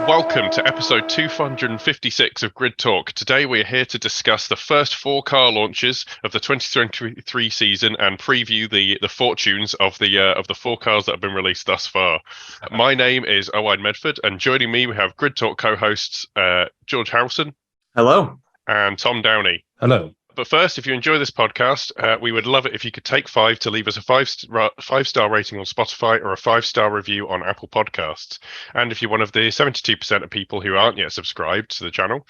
Welcome to episode 256 of Grid Talk. Today we're here to discuss the first 4 car launches of the 2023 season and preview the fortunes of the 4 cars that have been released thus far. My name is Owain Medford, and joining me we have Grid Talk co-hosts George Howson. Hello. And Tom Downey. Hello. But first, if you enjoy this podcast, we would love it if you could take 5 to leave us a 5-star rating on Spotify or a 5-star review on Apple Podcasts. And if you're one of the 72% of people who aren't yet subscribed to the channel,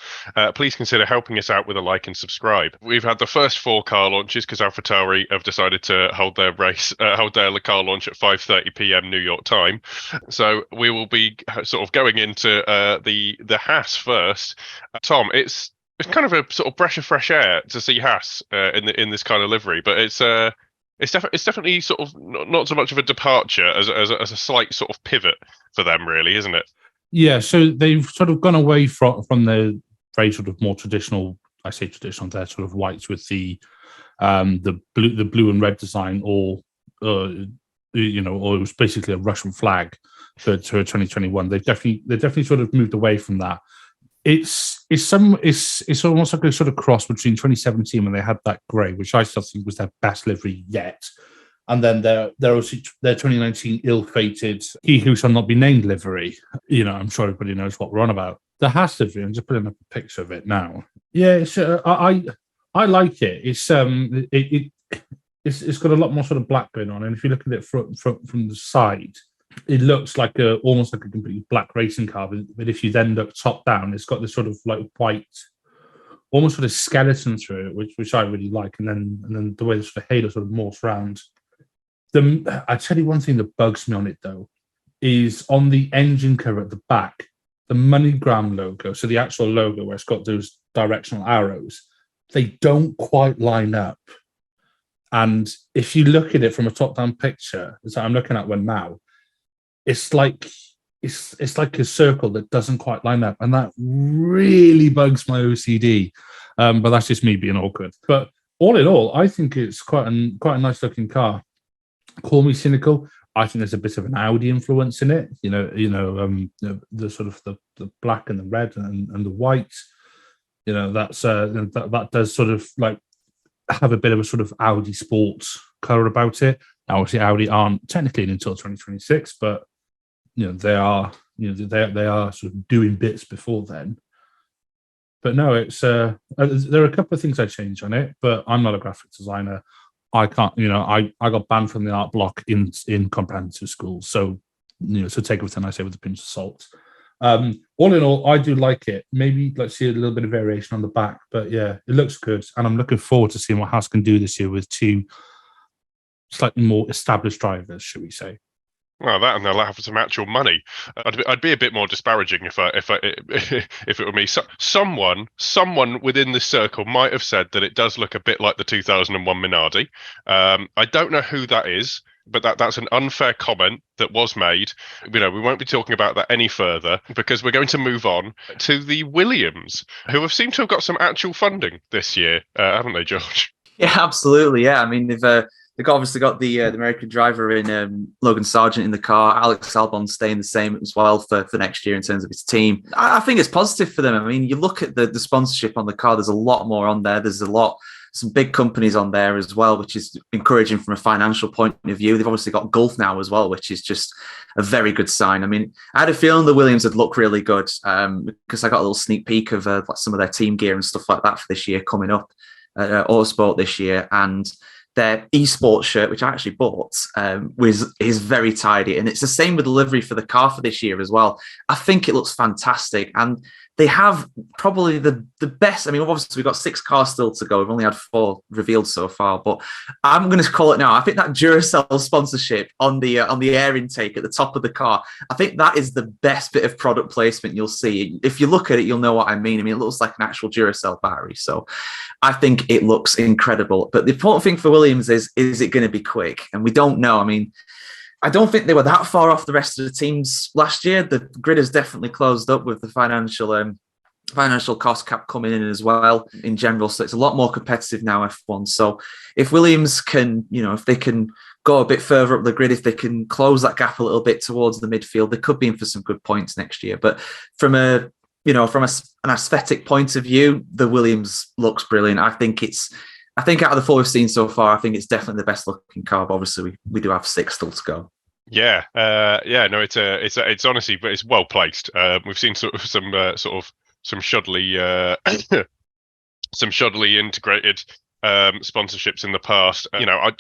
please consider helping us out with a like and subscribe. We've had the first 4 car launches because AlphaTauri have decided to hold their car launch at 5:30 p.m. New York time. So we will be sort of going into the Haas first. Tom, it's kind of a sort of breath of fresh air to see Haas in this kind of livery, but it's definitely sort of not so much of a departure as a slight sort of pivot for them, really, isn't it? Yeah, so they've sort of gone away from the very sort of more traditional. I say traditional, they're sort of whites with the blue and red design, or it was basically a Russian flag for 2021. They've definitely sort of moved away from that. It's almost like a sort of cross between 2017 when they had that grey, which I still think was their best livery yet, and then their 2019 ill-fated "He Who Shall Not Be Named" livery. I'm sure everybody knows what we're on about. The Haas livery. I'm just putting up a picture of it now. Yeah, I like it. It's got a lot more sort of black going on, and if you look at it from the side, it looks like almost like a completely black racing car, but if you then look top down, it's got this sort of like white, almost sort of skeleton through it, which I really like. And then the way the sort of halo sort of morphs around. I tell you one thing that bugs me on it though, is on the engine cover at the back, the MoneyGram logo, so the actual logo where it's got those directional arrows, they don't quite line up. And if you look at it from a top-down picture, as I'm looking at one now, it's like a circle that doesn't quite line up, and that really bugs my OCD. But that's just me being awkward. But all in all, I think it's quite a nice looking car. Call me cynical. I think there's a bit of an Audi influence in it. The sort of the black and the red and the white. That does sort of like have a bit of a sort of Audi sports color about it. Now, obviously, Audi aren't technically until 2026, but they are sort of doing bits before then. But no, it's there are a couple of things I change on it, but I'm not a graphic designer. I can't, I got banned from the art block in comprehensive school, so so take everything I say with a pinch of salt. All in all, I do like it. Maybe let's see a little bit of variation on the back, but yeah, it looks good, and I'm looking forward to seeing what Haas can do this year with 2 slightly more established drivers, should we say? Well, that, and they'll have some actual money. I'd be a bit more disparaging if it were me. So, someone within this circle might have said that it does look a bit like the 2001 Minardi. I don't know who that is, but that's an unfair comment that was made. We won't be talking about that any further because we're going to move on to the Williams, who have seemed to have got some actual funding this year, haven't they, George? Yeah, absolutely. Yeah, I mean they've obviously got the American driver in Logan Sargent in the car. Alex Albon staying the same as well for next year in terms of his team. I think it's positive for them. I mean, you look at the sponsorship on the car, there's a lot more on there. There's some big companies on there as well, which is encouraging from a financial point of view. They've obviously got Gulf now as well, which is just a very good sign. I mean, I had a feeling the Williams would look really good because I got a little sneak peek of some of their team gear and stuff like that for this year coming up at Autosport this year. And their esports shirt, which I actually bought, is very tidy. And it's the same with the livery for the car for this year as well. I think it looks fantastic. And they have probably the best. I mean, obviously, we've got 6 cars still to go. We've only had 4 revealed so far. But I'm going to call it now. I think that Duracell sponsorship on the air intake at the top of the car, I think that is the best bit of product placement you'll see. If you look at it, you'll know what I mean. I mean, it looks like an actual Duracell battery. So I think it looks incredible. But the important thing for Williams is it going to be quick? And we don't know. I mean, I don't think they were that far off the rest of the teams last year. The grid has definitely closed up with the financial financial cost cap coming in as well in general. So it's a lot more competitive now, F1. So if Williams can, if they can go a bit further up the grid, if they can close that gap a little bit towards the midfield, they could be in for some good points next year. But from an aesthetic point of view, the Williams looks brilliant. I think out of the 4 we've seen so far, I think it's definitely the best looking car. But obviously, we do have 6 still to go. Yeah, no, it's honestly, but it's well placed. We've seen some shoddily some shoddily integrated sponsorships in the past. I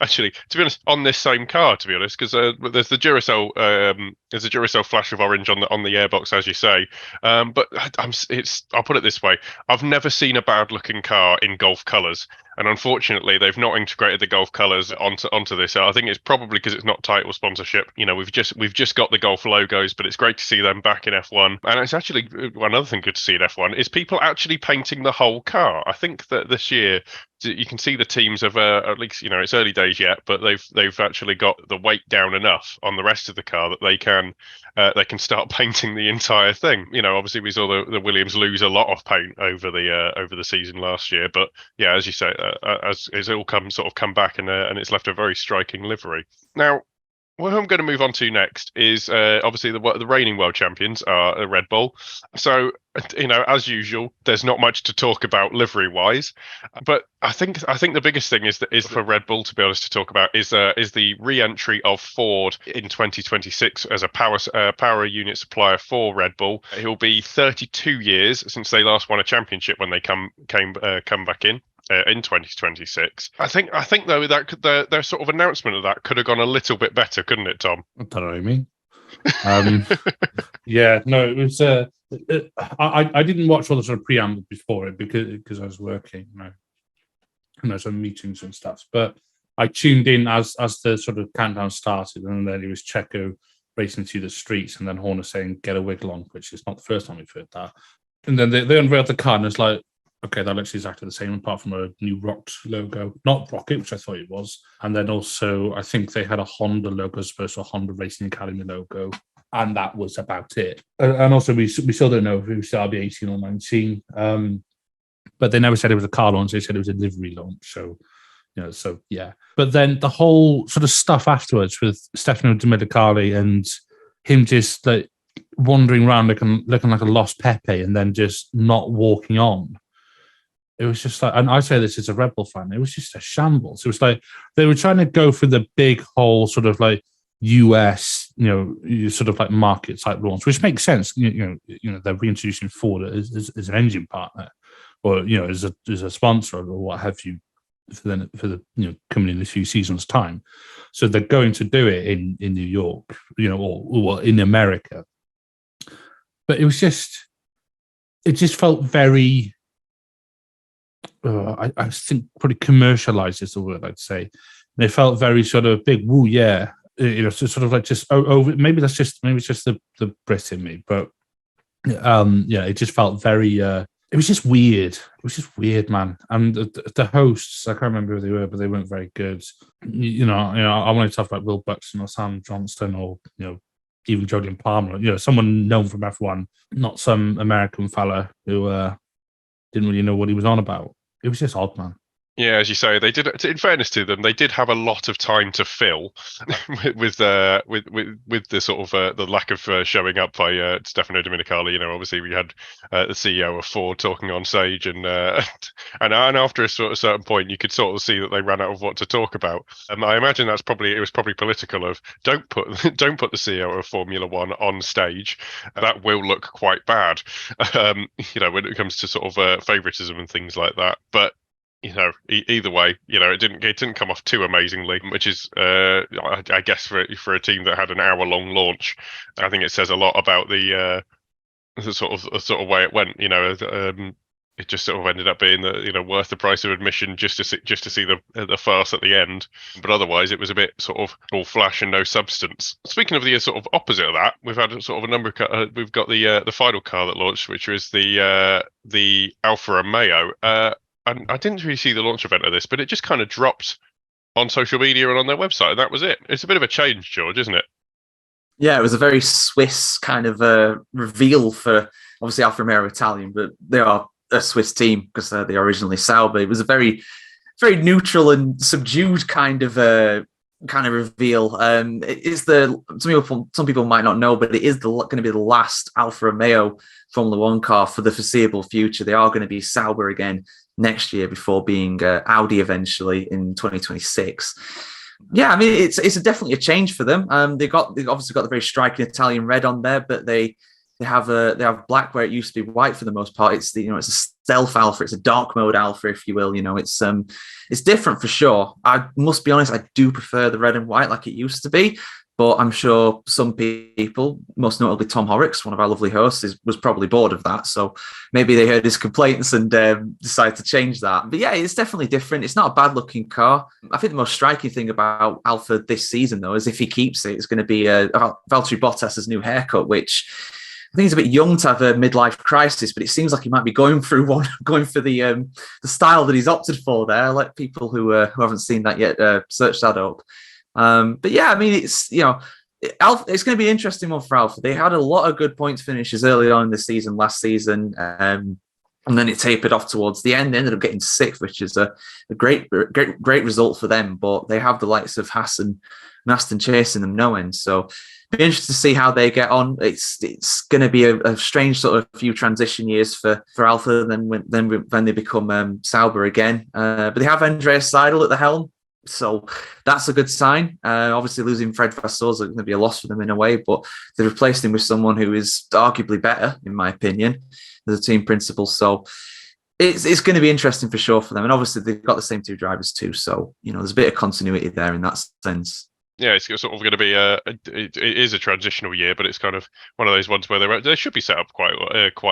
actually, to be honest, on this same car, to be honest, because there's the Duracell flash of orange on the airbox, as you say. But I'll put it this way: I've never seen a bad looking car in Golf colours. And unfortunately, they've not integrated the Golf colours onto this. I think it's probably because it's not title sponsorship. We've just got the Golf logos, but it's great to see them back in F1. And it's actually one other thing good to see in F1 is people actually painting the whole car. I think that this year you can see the teams have at least it's early days yet, but they've actually got the weight down enough on the rest of the car that they can start painting the entire thing. Obviously we saw the Williams lose a lot of paint over the season last year, but yeah, as you say, as it's all come back and it's left a very striking livery. Now, what I'm going to move on to next is obviously the reigning world champions are Red Bull. So, as usual, there's not much to talk about livery-wise. But I think the biggest thing is for Red Bull, to be honest, to talk about is the re-entry of Ford in 2026 as a power unit supplier for Red Bull. It will be 32 years since they last won a championship when they come back in 2026. I think though that their sort of announcement of that could have gone a little bit better, couldn't it, Tom? I don't know what I mean. Yeah, no, it was. I didn't watch all the sort of preamble before it because I was working, some meetings and stuff. But I tuned in as the sort of countdown started, and then it was Checo racing through the streets, and then Horner saying "Get a wiggle on," which is not the first time we've heard that. And then they unveiled the car, and it's like, okay, that looks exactly the same, apart from a new Rocket logo, not Rocket, which I thought it was. And then also, I think they had a Honda logo as opposed to a Honda Racing Academy logo, and that was about it. And also, we still don't know if it was be 18 or 19, but they never said it was a car launch. They said it was a livery launch. So, so yeah. But then the whole sort of stuff afterwards with Stefano Domenicali and him just like wandering around looking like a lost Pepe, and then just not walking on. It was just like, and I say this as a Red Bull fan, it was just a shambles. It was like they were trying to go for the big whole sort of like US, sort of like market type launch, which makes sense. They're reintroducing Ford as an engine partner, or as a sponsor or what have you for the coming in a few seasons time. So they're going to do it in New York, or in America. But it just felt very. I think pretty commercialized is the word I'd say. They felt very sort of big. Woo, yeah, sort of like just over. Maybe it's just the Brit in me, but it just felt very. It was just weird. It was just weird, man. And the hosts, I can't remember who they were, but they weren't very good. I want to talk about Will Buxton or Sam Johnston or even Jolyon Palmer. Someone known from F1, not some American fella who didn't really know what he was on about. It was just odd, man. Yeah, as you say, they did. In fairness to them, they did have a lot of time to fill with the sort of the lack of showing up by Stefano Domenicali. Obviously we had the CEO of Ford talking on stage, and after a sort of certain point, you could sort of see that they ran out of what to talk about. I imagine it was probably political. Of don't put the CEO of Formula One on stage. That will look quite bad. When it comes to sort of favoritism and things like that, but. Either way, it didn't come off too amazingly, which is, I guess, for a team that had an hour-long launch, I think it says a lot about the sort of way it went. It just sort of ended up being worth the price of admission just to see the farce at the end. But otherwise, it was a bit sort of all flash and no substance. Speaking of the sort of opposite of that, we've had sort of a number of we've got the final car that launched, which was the Alfa Romeo. I didn't really see the launch event of this, but it just kind of dropped on social media and on their website, and that was it. It's a bit of a change, George, isn't it? Yeah, it was a very Swiss kind of reveal for obviously Alfa Romeo are Italian, but they are a Swiss team because they're originally Sauber. It was a very, very neutral and subdued kind of reveal. It's some people might not know, but it is going to be the last Alfa Romeo Formula One car for the foreseeable future. They are going to be Sauber again next year before being Audi eventually in 2026. Yeah, I mean it's definitely a change for them. They've obviously got the very striking Italian red on there, but they have black where it used to be white for the most part. It's it's a stealth Alpha, it's a dark mode Alpha, if you will. It's different for sure. I must be honest, I do prefer the red and white like it used to be, but I'm sure some people, most notably Tom Horrocks, one of our lovely hosts, was probably bored of that. So maybe they heard his complaints and decided to change that. But yeah, it's definitely different. It's not a bad looking car. I think the most striking thing about Alpha this season, though, is if he keeps it, it's going to be Valtteri Bottas's new haircut, which I think he's a bit young to have a midlife crisis, but it seems like he might be going for the style that he's opted for there. I'll let people who haven't seen that yet search that up. But yeah, I mean, it's going to be an interesting one for Alpha. They had a lot of good points finishes early on in the season, last season, and then it tapered off towards the end. They ended up getting sixth, which is a great result for them. But they have the likes of Howson and Aston chasing them no end. So be interested to see how they get on. It's going to be a strange sort of few transition years for Alpha. Then they become Sauber again. But they have Andreas Seidel at the helm. So that's a good sign. Obviously, losing Fred Vasseur is going to be a loss for them in a way, but they replaced him with someone who is arguably better, in my opinion, as a team principal. So it's going to be interesting for sure for them. And obviously, they've got the same two drivers too. So, there's a bit of continuity there in that sense. Yeah, it's sort of going to be it is a transitional year, but it's kind of one of those ones where they should be set up quite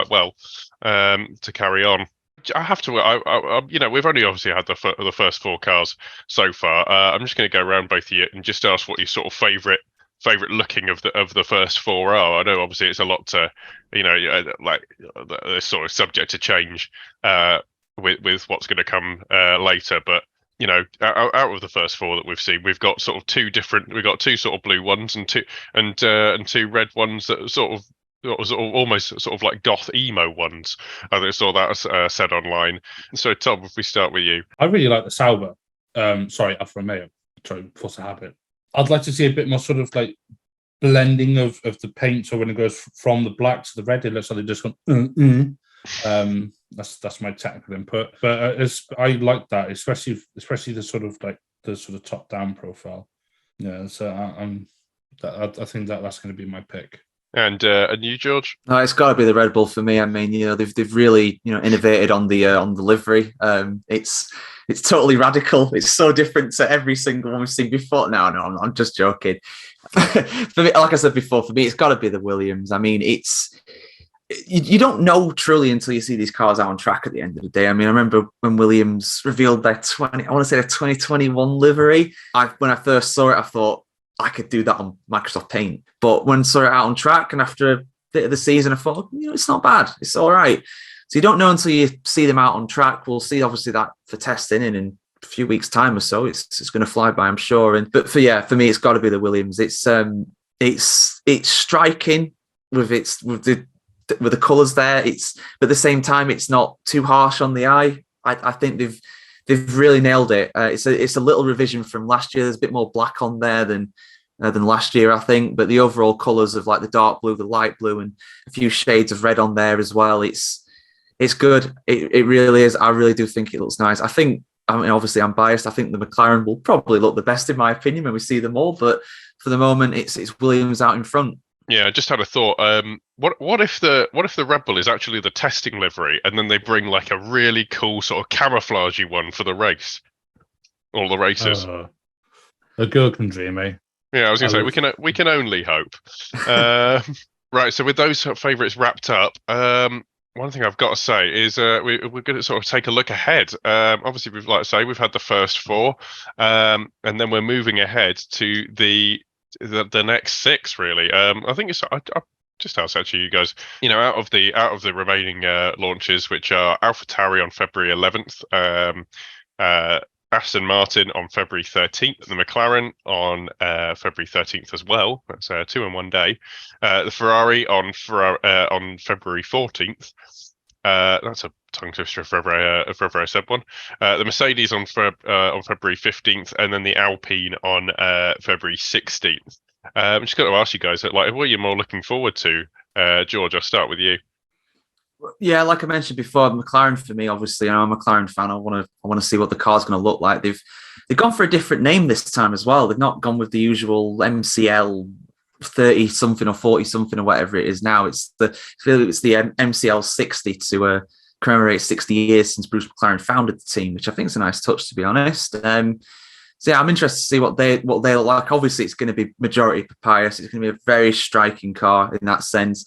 well to carry on. I have to, we've only obviously had the first four cars so far. I'm just going to go around both of you and just ask what your sort of favourite looking of the first four are. I know obviously it's a lot to, like they're sort of subject to change with what's going to come later, but. Out of the first four that we've seen, we've got two sort of blue ones and two red ones that sort of almost sort of like goth emo ones. I saw that said online. So Tom, if we start with you, I really like the Sauber. Alfa Romeo. Sorry, force a habit. I'd like to see a bit more sort of like blending of the paint. So when it goes from the black to the red, it looks like they just gone. That's my technical input, but I like that, especially the sort of top down profile. Yeah, so I think that's going to be my pick. And you, George? No, it's got to be the Red Bull for me. I mean, they've really innovated on the livery. It's totally radical. It's so different to every single one we've seen before. No, I'm just joking. For me, like I said before, for me, it's got to be the Williams. I mean, you don't know truly until you see these cars out on track at the end of the day. I mean, I remember when Williams revealed their 2021 livery. When I first saw it, I thought I could do that on Microsoft Paint. But when I saw it out on track and after a bit of the season, I thought, it's not bad. It's all right. So you don't know until you see them out on track. We'll see obviously that for testing in a few weeks' time or so. It's going to fly by, I'm sure. But for me, it's got to be the Williams. It's striking with the colours there. But at the same time, it's not too harsh on the eye. I think they've really nailed it. It's a little revision from last year. There's a bit more black on there than last year, I think. But the overall colours of like the dark blue, the light blue, and a few shades of red on there as well. It's good. It really is. I really do think it looks nice. I mean, obviously I'm biased. I think the McLaren will probably look the best in my opinion when we see them all. But for the moment, it's Williams out in front. Yeah, I just had a thought. What if the Red Bull is actually the testing livery, and then they bring like a really cool sort of camouflagey one for the race, all the races? A girl can dream, eh? Yeah, I was going to say we can only hope. Right, so with those favourites wrapped up, one thing I've got to say is we're going to sort of take a look ahead. Obviously, we've had the first four, and then we're moving ahead to the next six, really. I think I just ask actually you guys, out of the remaining launches, which are AlphaTauri on February 11th, Aston Martin on February 13th, and the McLaren on February 13th as well. That's 2 in one day. The Ferrari on February 14th. That's a tongue twister if ever I said one. The Mercedes on February 15th, and then the Alpine on February 16th. I'm just going to ask you guys, like, what are you more looking forward to? George, I'll start with you. Yeah, like I mentioned before, McLaren for me, obviously, I'm a McLaren fan. I want to see what the car's going to look like. They've gone for a different name this time as well. They've not gone with the usual MCL 30 something or 40 something or whatever it is now. It's the MCL 60 to commemorate 60 years since Bruce McLaren founded the team, which I think is a nice touch, to be honest. So yeah, I'm interested to see what they look like. Obviously, it's going to be majority Papyrus. It's going to be a very striking car in that sense.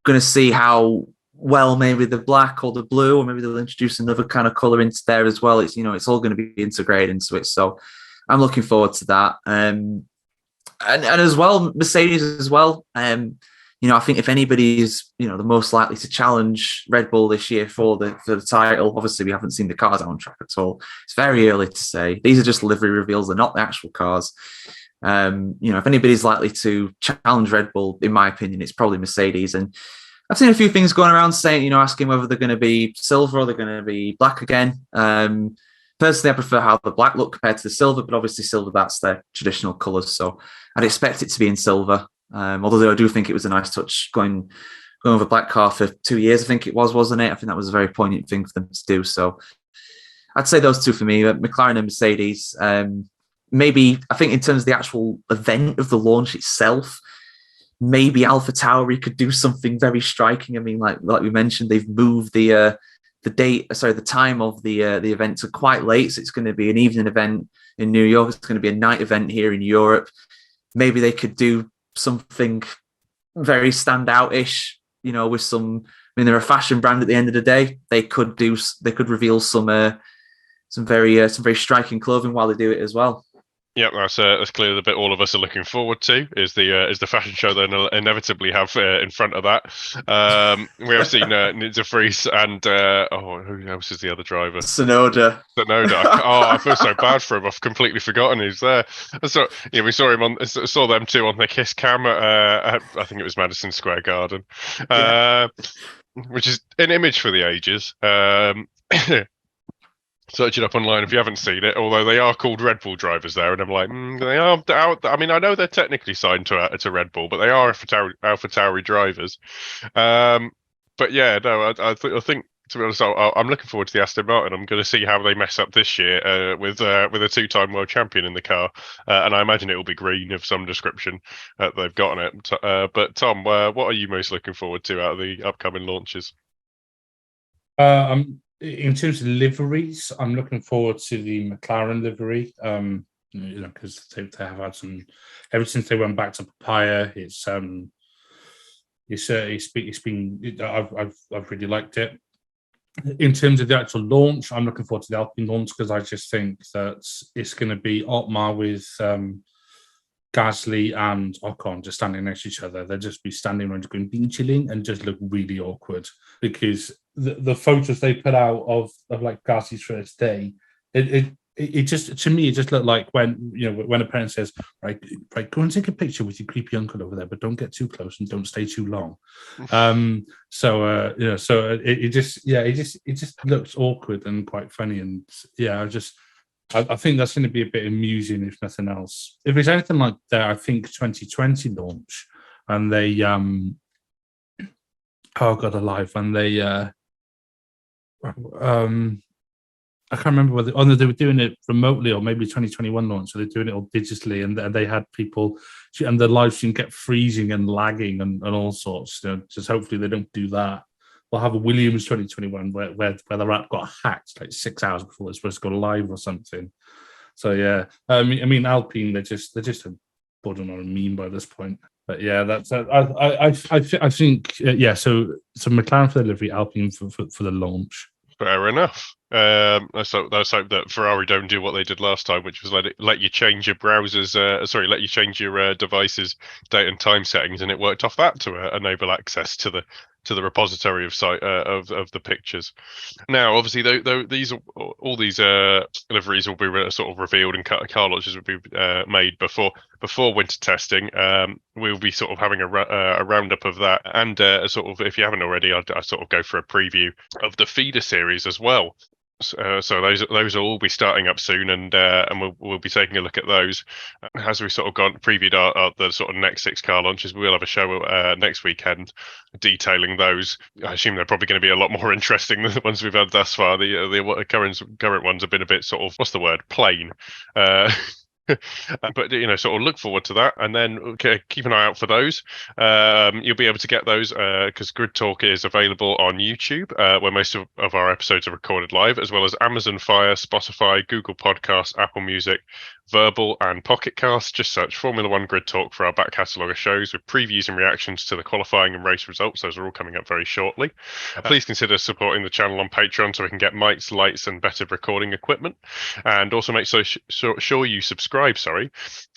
Going to see how well maybe the black or the blue, or maybe they'll introduce another kind of color into there as well. It's it's all going to be integrated into it. So I'm looking forward to that. And as well, Mercedes as well. I think if anybody is, the most likely to challenge Red Bull this year for the title, obviously we haven't seen the cars out on track at all. It's very early to say. These are just livery reveals. They're not the actual cars. If anybody's likely to challenge Red Bull, in my opinion, it's probably Mercedes. And I've seen a few things going around saying, asking whether they're going to be silver or they're going to be black again. Personally, I prefer how the black look compared to the silver, but obviously silver, that's their traditional colours. So I'd expect it to be in silver. Although I do think it was a nice touch going with a black car for 2 years, I think it was, wasn't it? I think that was a very poignant thing for them to do. So I'd say those two for me, McLaren and Mercedes. Maybe, I think in terms of the actual event of the launch itself, maybe AlphaTauri could do something very striking. I mean, like we mentioned, they've moved the time of the event to quite late. So it's going to be an evening event in New York. It's going to be a night event here in Europe. Maybe they could do something very standout-ish, with some. I mean, they're a fashion brand at the end of the day. They could reveal some very striking clothing while they do it as well. Yeah, that's clearly the bit all of us are looking forward to is the fashion show they'll inevitably have in front of that. We have seen Nidza Fries and who else is the other driver? Sonoda. I feel so bad for him. I've completely forgotten he's there. So we saw them two on the kiss cam at, I think it was Madison Square Garden, which is an image for the ages. Search it up online if you haven't seen it. Although they are called Red Bull drivers there, and I'm like, they are out. I mean, I know they're technically signed to Red Bull, but they are AlphaTauri drivers. But yeah, no, I think to be honest, I'm looking forward to the Aston Martin. I'm going to see how they mess up this year with a two-time world champion in the car, and I imagine it will be green of some description they've got on it. But Tom, what are you most looking forward to out of the upcoming launches? In terms of liveries, I'm looking forward to the McLaren livery. Because they have had some ever since they went back to Papaya. I've really liked it. In terms of the actual launch, I'm looking forward to the Alpine launch because I just think that it's going to be Otmar with Gasly and Ocon just standing next to each other. They'll just be standing around going being chilling and just look really awkward because the photos they put out of like Gasly's first day, it just, to me, it just looked like when a parent says, right, go and take a picture with your creepy uncle over there, but don't get too close and don't stay too long. It just looks awkward and quite funny. And yeah, I think that's going to be a bit amusing, if nothing else. If it's anything like that, I think 2020 launch, and they, I can't remember whether they were doing it remotely or maybe 2021 launch, so they're doing it all digitally, and they had people, and the live stream kept freezing and lagging and all sorts. Just hopefully they don't do that. We'll have a Williams 2021 where their app got hacked like 6 hours before it's supposed to go live or something. So yeah, I mean Alpine, they're just bordering on a meme by this point. But yeah, that's I think So McLaren for the delivery, Alpine for the launch. Fair enough. Let's hope that Ferrari don't do what they did last time, which was let you change your browsers. Let you change your devices' date and time settings, and it worked off that to enable access to to the repository of site of the pictures. Now, obviously, these liveries will be sort of revealed and car launches will be made before winter testing. We'll be sort of having a roundup of that, and sort of, if you haven't already, I'd sort of go for a preview of the feeder series as well. So those will all be starting up soon, and we'll be taking a look at those as we sort of previewed the sort of next 6 car launches. We'll have a show next weekend detailing those. I assume they're probably going to be a lot more interesting than the ones we've had thus far. The current ones have been a bit sort of, what's the word, plain. But sort of look forward to that, and then keep an eye out for those. You'll be able to get those because Grid Talk is available on YouTube, where most of our episodes are recorded live, as well as Amazon Fire, Spotify, Google Podcasts, Apple Music, Verbal, and Pocket Cast. Just search Formula One Grid Talk for our back catalogue of shows with previews and reactions to the qualifying and race results. Those are all coming up very shortly. Please consider supporting the channel on Patreon so we can get mics, lights, and better recording equipment. And also make sure you subscribe, so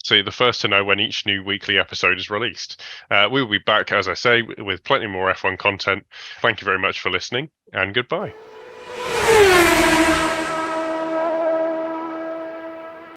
you're the first to know when each new weekly episode is released. We will be back, as I say, with plenty more F1 content. Thank you very much for listening, and goodbye.